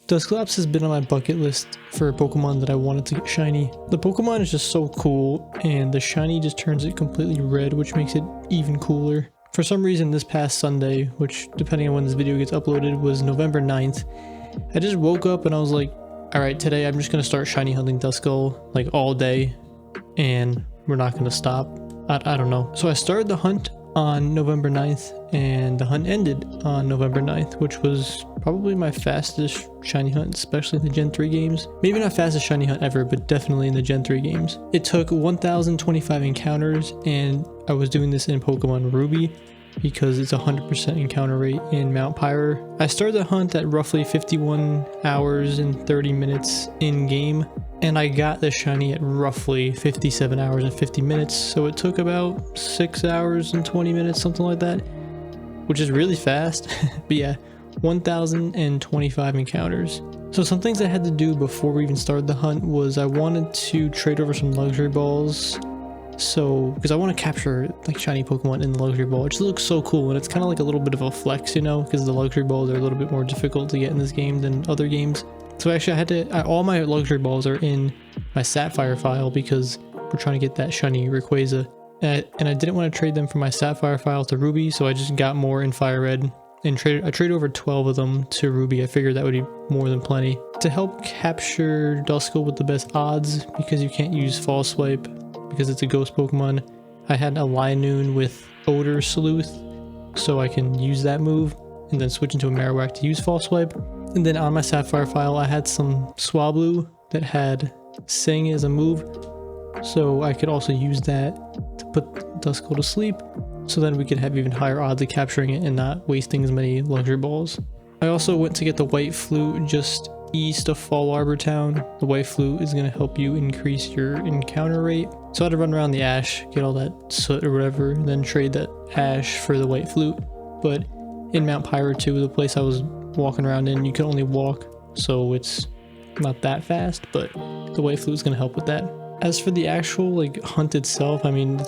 Duskclops has been on my bucket list for a Pokemon that I wanted to get shiny. The Pokemon is just so cool, and the shiny just turns it completely red, which makes it even cooler. For some reason this past Sunday, which depending on when this video gets uploaded was November 9th, I just woke up and I was like, alright, today I'm just going to start shiny hunting Duskull like all day, and we're not going to stop. I don't know. So I started the hunt on November 9th, and the hunt ended on November 9th, which was probably my fastest shiny hunt, especially in the Gen 3 games. Maybe not fastest shiny hunt ever, but definitely in the Gen 3 games. It took 1,025 encounters, and I was doing this in Pokemon Ruby because it's 100% encounter rate in Mount Pyre. I started the hunt at roughly 51 hours and 30 minutes in game, and I got the shiny at roughly 57 hours and 50 minutes, so it took about 6 hours and 20 minutes, something like that, which is really fast. But yeah, 1,025 encounters. So some things I had to do before we even started the hunt was I wanted to trade over some luxury balls. So, because I want to capture like shiny Pokemon in the luxury ball, which looks so cool, and it's kind of like a little bit of a flex, you know, because the luxury balls are a little bit more difficult to get in this game than other games. So actually I had to, all my luxury balls are in my Sapphire file because we're trying to get that shiny Rayquaza. And I didn't want to trade them from my Sapphire file to Ruby, so I just got more in Fire Red and I traded over 12 of them to Ruby. I figured that would be more than plenty. To help capture Duskull with the best odds, because you can't use False Swipe because it's a ghost Pokemon, I had a Linoon with Odor Sleuth, so I can use that move and then switch into a Marowak to use False Swipe. And then on my Sapphire file, I had some Swablu that had Sing as a move, so I could also use that to put Duskull to sleep, so then we could have even higher odds of capturing it and not wasting as many luxury balls. I also went to get the White Flute just east of Fall Arbor Town. The White Flute is going to help you increase your encounter rate. So I had to run around the Ash, get all that soot or whatever, and then trade that Ash for the White Flute. But in Mount Pyre 2, the place I was walking around in, you can only walk, so it's not that fast, but the White Flute is going to help with that. As for the actual like hunt itself, I mean,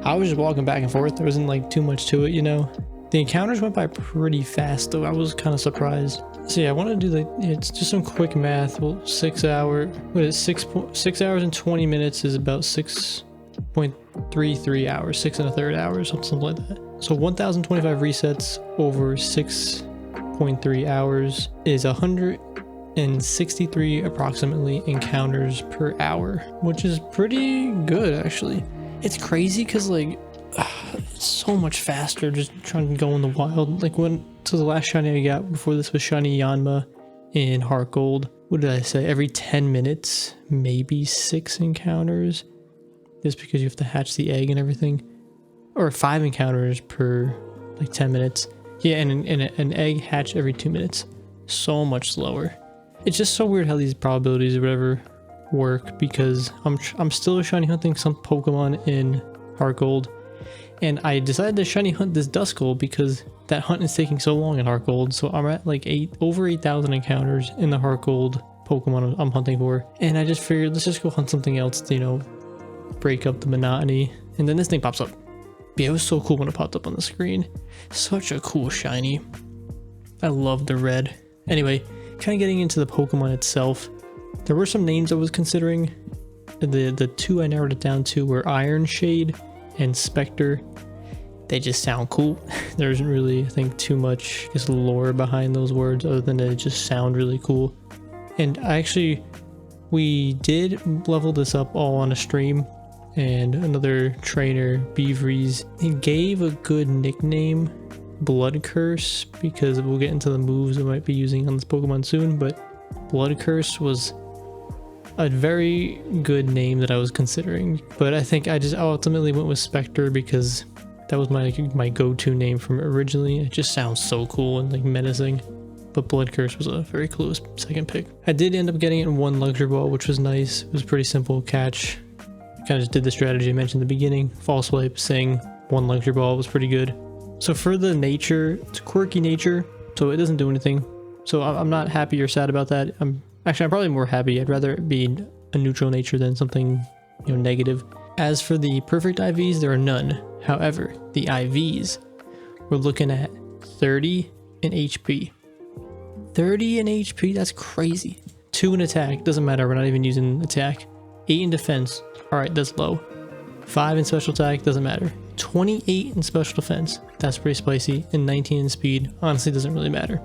I was just walking back and forth. There wasn't like too much to it, you know. The encounters went by pretty fast though. I was kind of surprised. So yeah, I want to do like, it's just some quick math. Well, 6 hours, what is it, 6 hours and 20 minutes is about 6.33 hours, 6 1/3 hours, something like that. So 1,025 resets over 6.3 hours is 163 approximately encounters per hour, which is pretty good actually. It's crazy because like it's so much faster just trying to go in the wild. Like so the last shiny I got before this was shiny Yanma in Heart Gold. What did I say? Every 10 minutes, maybe 6 encounters, just because you have to hatch the egg and everything, or 5 encounters per like 10 minutes. Yeah, and an egg hatch every 2 minutes. So much slower. It's just so weird how these probabilities or whatever work, because I'm still shiny hunting some Pokemon in Heart Gold, and I decided to shiny hunt this Duskull because that hunt is taking so long in Heart Gold. So I'm at like over 8,000 encounters in the Heart Gold Pokemon I'm hunting for, and I just figured let's just go hunt something else to, you know, break up the monotony. And then this thing pops up. Yeah, it was so cool when it popped up on the screen. Such a cool shiny. I love the red. Anyway, kind of getting into the Pokemon itself, there were some names I was considering. The two I narrowed it down to were Iron Shade and Spectre. They just sound cool. There isn't really, I think, too much just lore behind those words other than they just sound really cool. And we did level this up all on a stream, and another trainer, Beaveries, he gave a good nickname, Blood Curse, because we'll get into the moves we might be using on this Pokemon soon, but Blood Curse was a very good name that I was considering. But I think I ultimately went with Spectre because that was my go-to name from originally. It just sounds so cool and like menacing. But Blood Curse was a very close second pick. I did end up getting it in 1 luxury ball, which was nice. It was a pretty simple catch. I kind of just did the strategy I mentioned in the beginning. False Swipe, Sing, 1 luxury ball was pretty good. So for the nature, it's quirky nature, so it doesn't do anything. So I'm not happy or sad about that. I'm probably more happy. I'd rather it be a neutral nature than something, you know, negative. As for the perfect IVs, there are none. However, the IVs, we're looking at 30 in HP, 30 in HP, that's crazy. 2 in attack, doesn't matter, we're not even using attack. 8 in defense, alright, that's low. 5 in special attack, doesn't matter. 28 in special defense, that's pretty spicy. And 19 in speed, honestly doesn't really matter.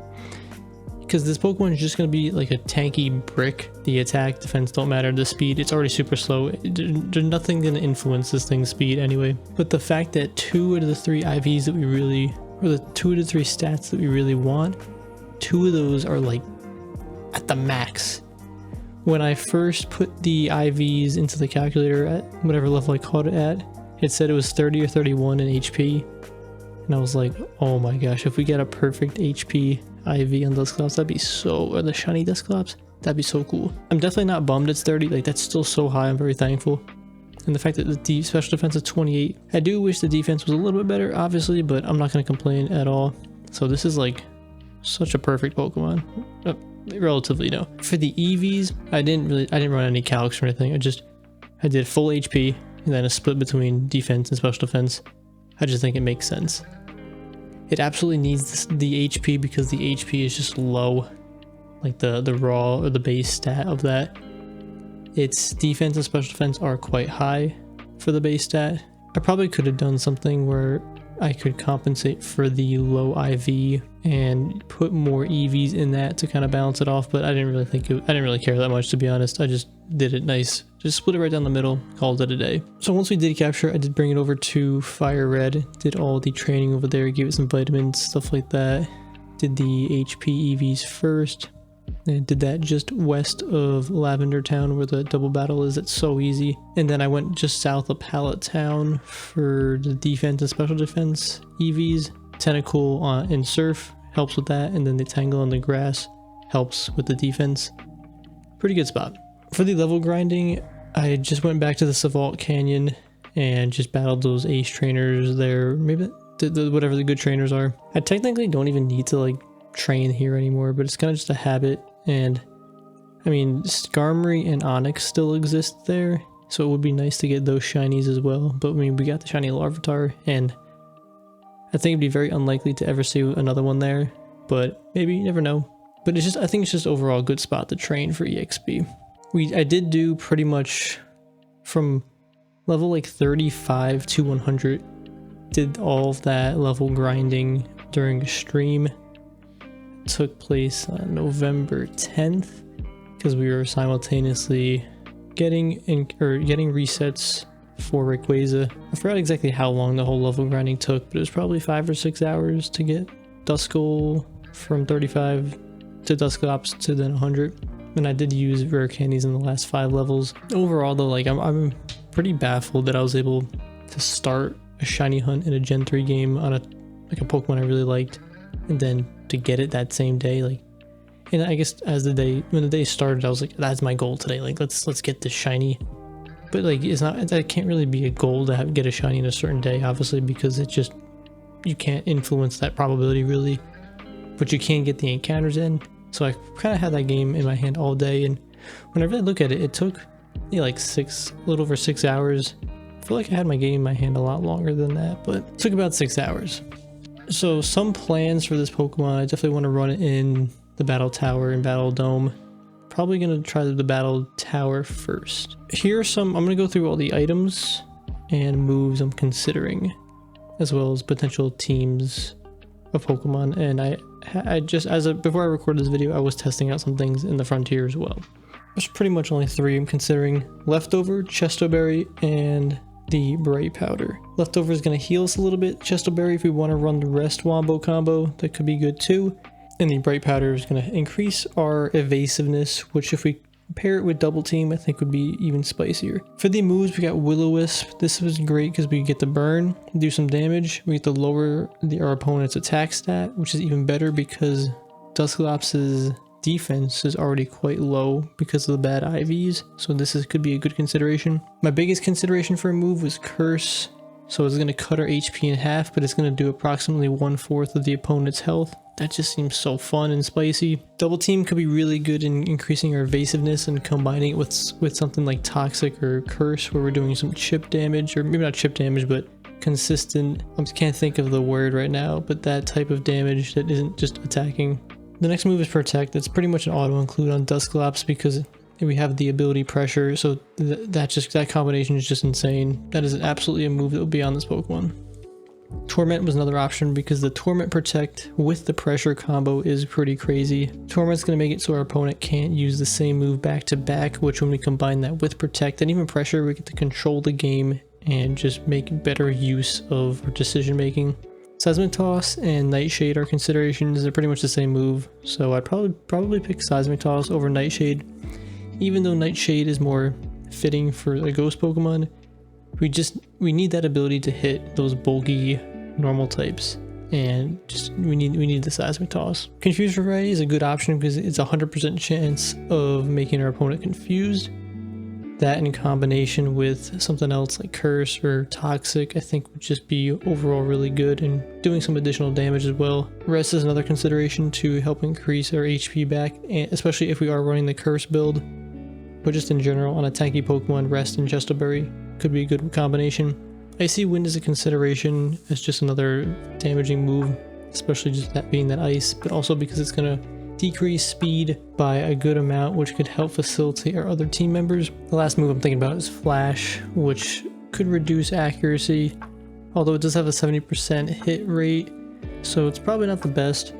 Because this Pokemon is just going to be like a tanky brick. The attack, defense don't matter. The speed, it's already super slow. There's nothing going to influence this thing's speed anyway. But the fact that 2 out of the 3 IVs that we really, or the 2 out of 3 stats that we really want, 2 of those are like at the max. When I first put the IVs into the calculator at whatever level I caught it at, it said it was 30 or 31 in HP. And I was like, oh my gosh, if we get a perfect HP IV on Duskclops, that'd be so, or the shiny Duskclops, that'd be so cool. I'm definitely not bummed it's 30, like that's still so high, I'm very thankful. And the fact that the special defense is 28, I do wish the defense was a little bit better, obviously, but I'm not going to complain at all. So this is like such a perfect Pokemon. Relatively, no. For the EVs, I didn't run any calcs or anything. I did full HP and then a split between defense and special defense. I just think it makes sense. It absolutely needs the HP because the HP is just low. Like the raw or the base stat of that. Its defense and special defense are quite high for the base stat. I probably could have done something where I could compensate for the low IV and put more EVs in that to kind of balance it off, but I didn't really care that much, to be honest. I just did it nice. Just split it right down the middle, called it a day. So once we did capture, I did bring it over to Fire Red, did all the training over there, gave it some vitamins, stuff like that. Did the HP EVs first, and did that just west of Lavender Town where the double battle is. It's so easy. And then I went just south of Pallet Town for the defense and special defense EVs. Tentacle in Surf helps with that, and then the Tangle in the Grass helps with the defense. Pretty good spot. For the level grinding, I just went back to the Savalt Canyon and just battled those ace trainers there. Maybe whatever the good trainers are. I technically don't even need to like train here anymore, but it's kind of just a habit. And I mean, Skarmory and Onix still exist there, so it would be nice to get those shinies as well. But I mean, we got the shiny Larvitar, and I think it'd be very unlikely to ever see another one there, but maybe, you never know. But it's just, I think it's just overall a good spot to train for EXP. I did do pretty much from level like 35 to 100, did all of that level grinding during a stream. It took place on November 10th, because we were simultaneously getting resets for Rayquaza. I forgot exactly how long the whole level grinding took, but it was probably 5 or 6 hours to get Duskull from 35 to Duskclops to then 100. And I did use rare candies in the last 5 levels. Overall though, like I'm pretty baffled that I was able to start a shiny hunt in a Gen 3 game on a Pokemon I really liked, and then to get it that same day. Like, and I guess when the day started, I was like, that's my goal today. Like let's get this shiny. But like that can't really be a goal to get a shiny in a certain day, obviously, because it's just, you can't influence that probability really, but you can get the encounters in. So I kind of had that game in my hand all day, and when I really look at it, it took me like a little over 6 hours. I feel like I had my game in my hand a lot longer than that, but it took about 6 hours. So some plans for this Pokemon, I definitely want to run it in the Battle Tower and Battle Dome. Probably going to try the Battle Tower first. Here are some, I'm going to go through all the items and moves I'm considering, as well as potential teams of Pokemon. And I just, before I recorded this video, I was testing out some things in the Frontier as well. There's pretty much only 3 I'm considering: Leftover, Chestoberry, and the Bright Powder. Leftover is going to heal us a little bit. Chestoberry, if we want to run the Rest Wombo combo, that could be good too. And the Bright Powder is going to increase our evasiveness, which if we pair it with Double Team, I think would be even spicier. For the moves, we got Will-O-Wisp. This was great because we get the burn, do some damage. We get to lower our opponent's attack stat, which is even better because Duskclops' defense is already quite low because of the bad IVs. So this could be a good consideration. My biggest consideration for a move was Curse. So it's going to cut our HP in half, but it's going to do approximately 1/4 of the opponent's health. That just seems so fun and spicy. Double Team could be really good in increasing our evasiveness and combining it with something like Toxic or Curse, where we're doing some chip damage, or maybe not chip damage, but consistent, I can't think of the word right now, but that type of damage that isn't just attacking The next move is Protect. It's pretty much an auto include on Duskclops because we have the ability Pressure, so that combination is just insane. That is absolutely a move that will be on this Pokemon. Torment was another option because the Torment Protect with the Pressure combo is pretty crazy. Torment's going to make it so our opponent can't use the same move back to back, which when we combine that with Protect and even Pressure, we get to control the game and just make better use of our decision making. Seismic Toss and Nightshade are considerations. They're pretty much the same move, so I'd probably pick Seismic Toss over Nightshade. Even though Nightshade is more fitting for a ghost Pokemon, we need that ability to hit those bulky normal types, and we need the Seismic Toss. Confuse Ray is a good option because it's a 100% chance of making our opponent confused. That in combination with something else like Curse or Toxic, I think would just be overall really good and doing some additional damage as well. Rest is another consideration to help increase our HP back, especially if we are running the Curse build. But just in general, on a tanky Pokemon, Rest and Justo Berry could be a good combination. Icy Wind is a consideration as just another damaging move, especially just that being that ice, but also because it's going to decrease speed by a good amount, which could help facilitate our other team members. The last move I'm thinking about is Flash, which could reduce accuracy, although it does have a 70% hit rate, so it's probably not the best,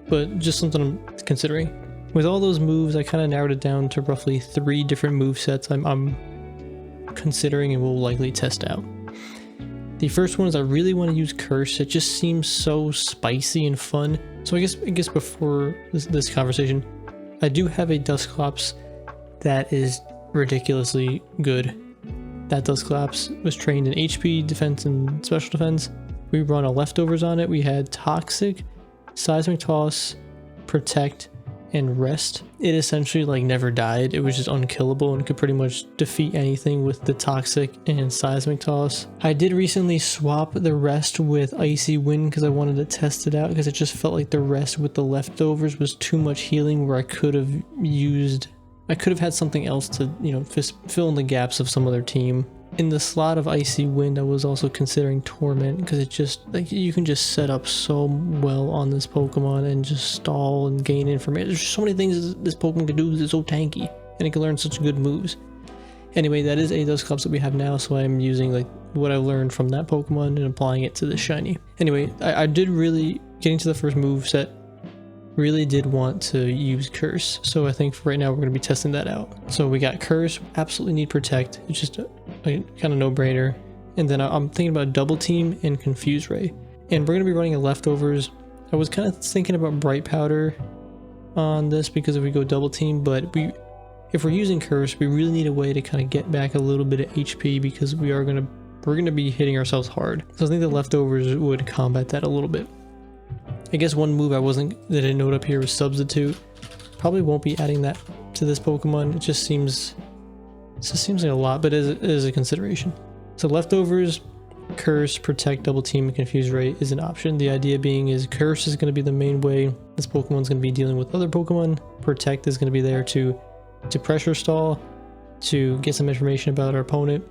but just something I'm considering. With all those moves, I kind of narrowed it down to roughly 3 different move sets I'm considering and will likely test out. The first one is I really want to use Curse. It just seems so spicy and fun. So I guess before this conversation, I do have a Duskclops that is ridiculously good. That Duskclops was trained in HP, defense, and special defense. We run a leftovers on it. We had Toxic, Seismic Toss, Protect, and Rest. It essentially like never died. It was just unkillable and could pretty much defeat anything with the Toxic and Seismic Toss. I did recently swap the Rest with Icy Wind because I wanted to test it out, because it just felt like the Rest with the leftovers was too much healing, where I could have had something else to, fill in the gaps of some other team. In the slot of Icy Wind, I was also considering Torment because it just, like, you can just set up so well on this Pokemon and just stall and gain information. There's so many things this Pokemon can do because it's so tanky and it can learn such good moves. Anyway, that is a Duskclops that we have now, so I'm using like what I learned from that Pokemon and applying it to the shiny. Anyway, I did really, getting to the first move set, really did want to use Curse, so I think for right now we're going to be testing that out. So we got Curse, absolutely need Protect, it's just a kind of no-brainer. And then I'm thinking about Double Team and Confuse Ray, and we're going to be running a leftovers. I was kind of thinking about Bright Powder on this because if we go Double Team, but if we're using Curse, we really need a way to kind of get back a little bit of HP because we're going to be hitting ourselves hard. So I think the leftovers would combat that a little bit. I guess one move that I didn't note up here was Substitute. Probably won't be adding that to this Pokemon. It just seems like a lot, but it is a consideration. So leftovers, Curse, Protect, Double Team, and Confuse Ray is an option. The idea being is Curse is going to be the main way this Pokemon's going to be dealing with other Pokemon. Protect is going to be there to pressure stall, to get some information about our opponent,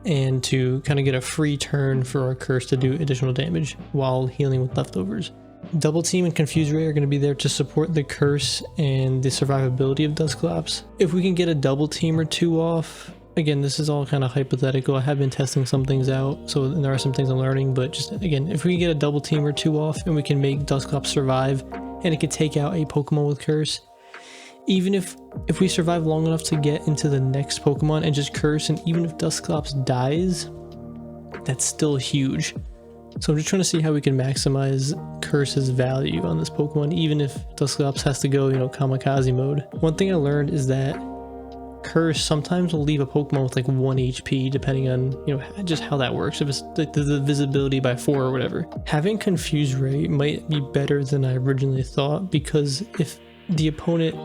and to kind of get a free turn for our Curse to do additional damage while healing with leftovers. Double Team and Confuse Ray are going to be there to support the Curse and the survivability of Duskclops. If we can get a Double Team or 2 off, again, this is all kind of hypothetical. I have been testing some things out, so there are some things I'm learning, but just again, if we can get a Double Team or 2 off and we can make Duskclops survive and it can take out a Pokemon with Curse, even if we survive long enough to get into the next Pokemon and just Curse, and even if Duskclops dies, that's still huge. So I'm just trying to see how we can maximize Curse's value on this Pokemon, even if Duskclops has to go, kamikaze mode. One thing I learned is that Curse sometimes will leave a Pokemon with like 1 HP, depending on, just how that works. If it's like the visibility by 4 or whatever. Having Confuse Ray might be better than I originally thought, because if the opponent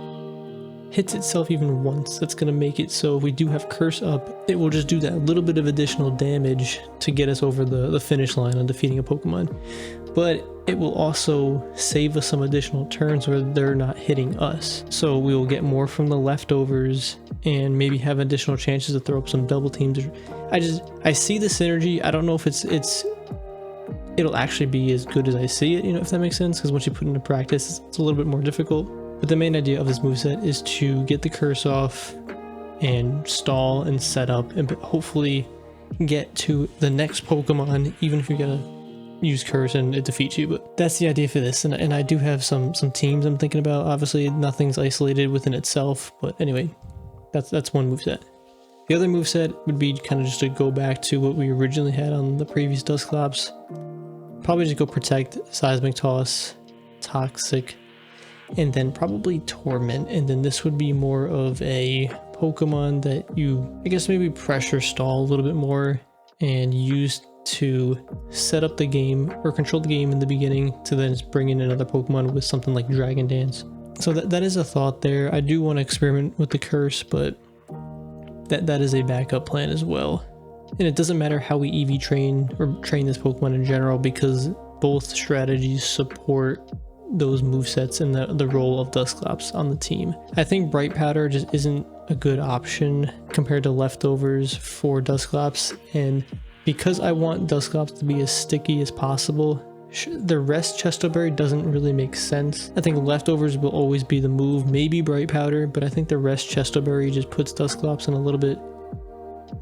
hits itself even once, that's going to make it so if we do have Curse up, it will just do that little bit of additional damage to get us over the finish line on defeating a Pokemon. But it will also save us some additional turns where they're not hitting us, so we will get more from the leftovers and maybe have additional chances to throw up some Double Teams. I see the synergy. I don't know if it's it'll actually be as good as I see it, you know, if that makes sense, because once you put it into practice, it's a little bit more difficult. But the main idea of this moveset is to get the curse off and stall and set up and hopefully get to the next Pokemon, even if you gotta use curse and it defeats you. But that's the idea for this, and I do have some teams I'm thinking about. Obviously nothing's isolated within itself, but anyway, that's one moveset. The other moveset would be kind of just to go back to what we originally had on the previous Duskclops. Probably just go Protect, Seismic Toss, Toxic, and then probably Torment. And then this would be more of a Pokemon that you, I guess, maybe pressure stall a little bit more and use to set up the game or control the game in the beginning to then just bring in another Pokemon with something like Dragon Dance. So that is a thought there. I do want to experiment with the curse, but that is a backup plan as well. And it doesn't matter how we EV train or train this Pokemon in general, because both strategies support those movesets and the role of Duskclops on the team. I think Bright Powder just isn't a good option compared to leftovers for Duskclops, and because I want Duskclops to be as sticky as possible, the rest Chestoberry doesn't really make sense. I think leftovers will always be the move, maybe Bright Powder, but I think the rest Chestoberry just puts Duskclops in a little bit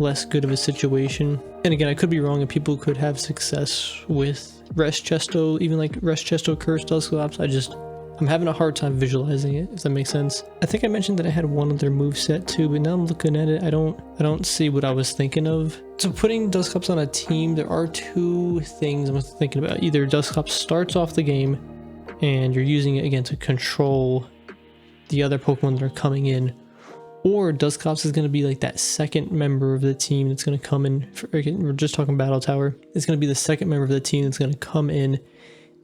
less good of a situation. And again, I could be wrong, and people could have success with rest Chesto, even like rest Chesto Curse Duskclops. I'm having a hard time visualizing it, if that makes sense. I think I mentioned that I had one other moveset too, but now I'm looking at it, I don't see what I was thinking of. So putting Duskclops on a team, there are two things I'm thinking about. Either Duskclops starts off the game and you're using it again to control the other Pokemon that are coming in, or Duskclops is going to be like that second member of the team that's going to come in. We're just talking Battle Tower. It's going to be the second member of the team that's going to come in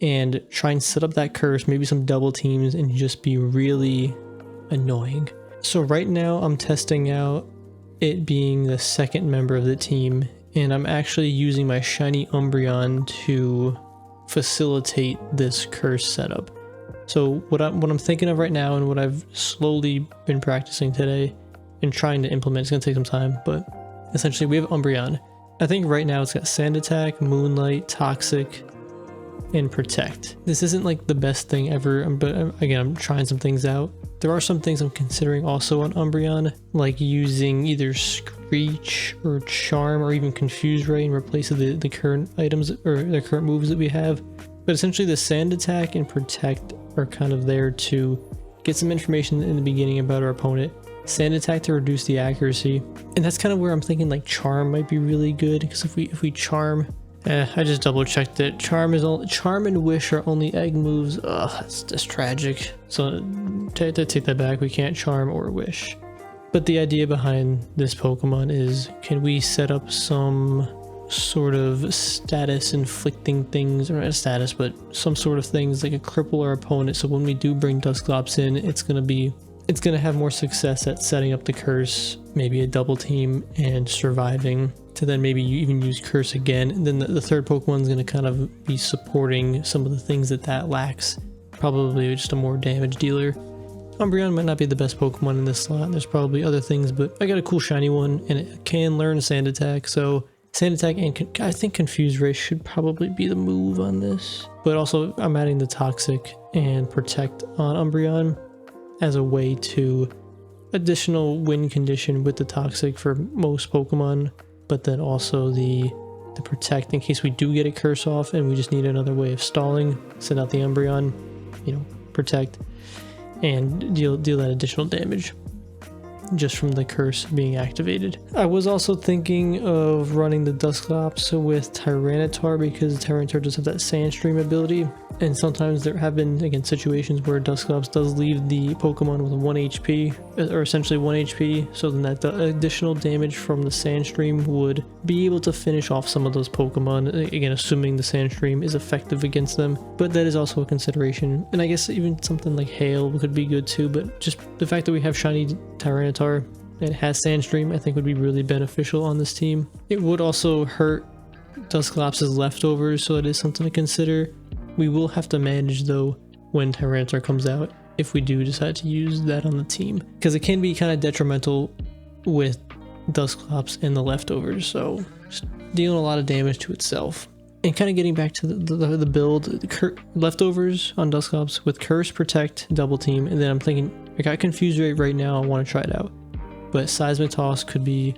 and try and set up that curse, maybe some double teams, and just be really annoying. So right now I'm testing out it being the second member of the team, and I'm actually using my shiny Umbreon to facilitate this curse setup. So what I'm thinking of right now, and what I've slowly been practicing today and trying to implement, it's going to take some time, but essentially we have Umbreon. I think right now it's got Sand Attack, Moonlight, Toxic, and Protect. This isn't like the best thing ever, but again, I'm trying some things out. There are some things I'm considering also on Umbreon, like using either Screech or Charm or even Confuse Ray in replace of the current items or the current moves that we have. But essentially the Sand Attack and Protect are kind of there to get some information in the beginning about our opponent. Sand Attack to reduce the accuracy, and that's kind of where I'm thinking like Charm might be really good, because if we Charm, I just double checked it. Charm and Wish are only egg moves. Ugh, that's tragic. So to take that back, we can't Charm or Wish. But the idea behind this Pokemon is, can we set up some sort of status inflicting things, or not a status, but some sort of things like a cripple our opponent, so when we do bring Duskclops in, it's gonna have more success at setting up the curse, maybe a double team and surviving, to then maybe you even use curse again, and then the third Pokemon is going to kind of be supporting some of the things that lacks, probably just a more damage dealer. Umbreon might not be the best Pokemon in this slot, there's probably other things, but I got a cool shiny one and it can learn Sand Attack, so Sand Attack and I think Confuse Ray should probably be the move on this. But also I'm adding the Toxic and Protect on Umbreon as a way to additional win condition with the Toxic for most Pokemon, but then also the Protect in case we do get a curse off and we just need another way of stalling. Send out the Umbreon, Protect, and deal that additional damage just from the curse being activated. I was also thinking of running the Duskclops with Tyranitar, because Tyranitar does have that Sandstream ability, and sometimes there have been, again, situations where Duskclops does leave the Pokemon with 1 HP, or essentially 1 HP, so then that additional damage from the Sandstream would be able to finish off some of those Pokemon, again, assuming the Sandstream is effective against them, but that is also a consideration. And I guess even something like Hail could be good too, but just the fact that we have shiny Tyranitar and has Sandstream, I think would be really beneficial on this team. It would also hurt Duskclops' leftovers, so it is something to consider. We will have to manage though when Tyranitar comes out, if we do decide to use that on the team, because it can be kind of detrimental with Duskclops and the leftovers, so just dealing a lot of damage to itself. And kind of getting back to the build, leftovers on Duskclops with Curse, Protect, Double Team, and then I'm thinking, I got Confuse Ray right now, I want to try it out. But Seismic Toss could be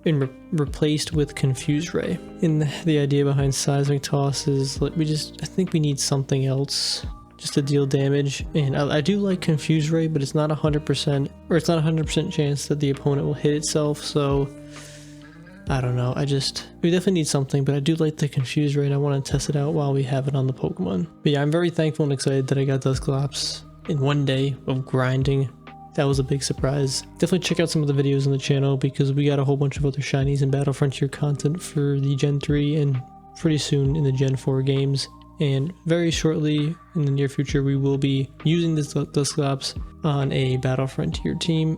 replaced with Confuse Ray. And the idea behind Seismic Toss is like I think we need something else just to deal damage. And I do like Confuse Ray, but it's not 100%, or it's not 100% chance that the opponent will hit itself, so I don't know. We definitely need something, but I do like the Confuse Ray and I want to test it out while we have it on the Pokemon. But yeah, I'm very thankful and excited that I got Duskclops in one day of grinding. That was a big surprise. Definitely check out some of the videos on the channel because we got a whole bunch of other shinies and Battle Frontier content for the Gen 3 and pretty soon in the Gen 4 games. And very shortly in the near future, we will be using this Duskclops on a Battle Frontier team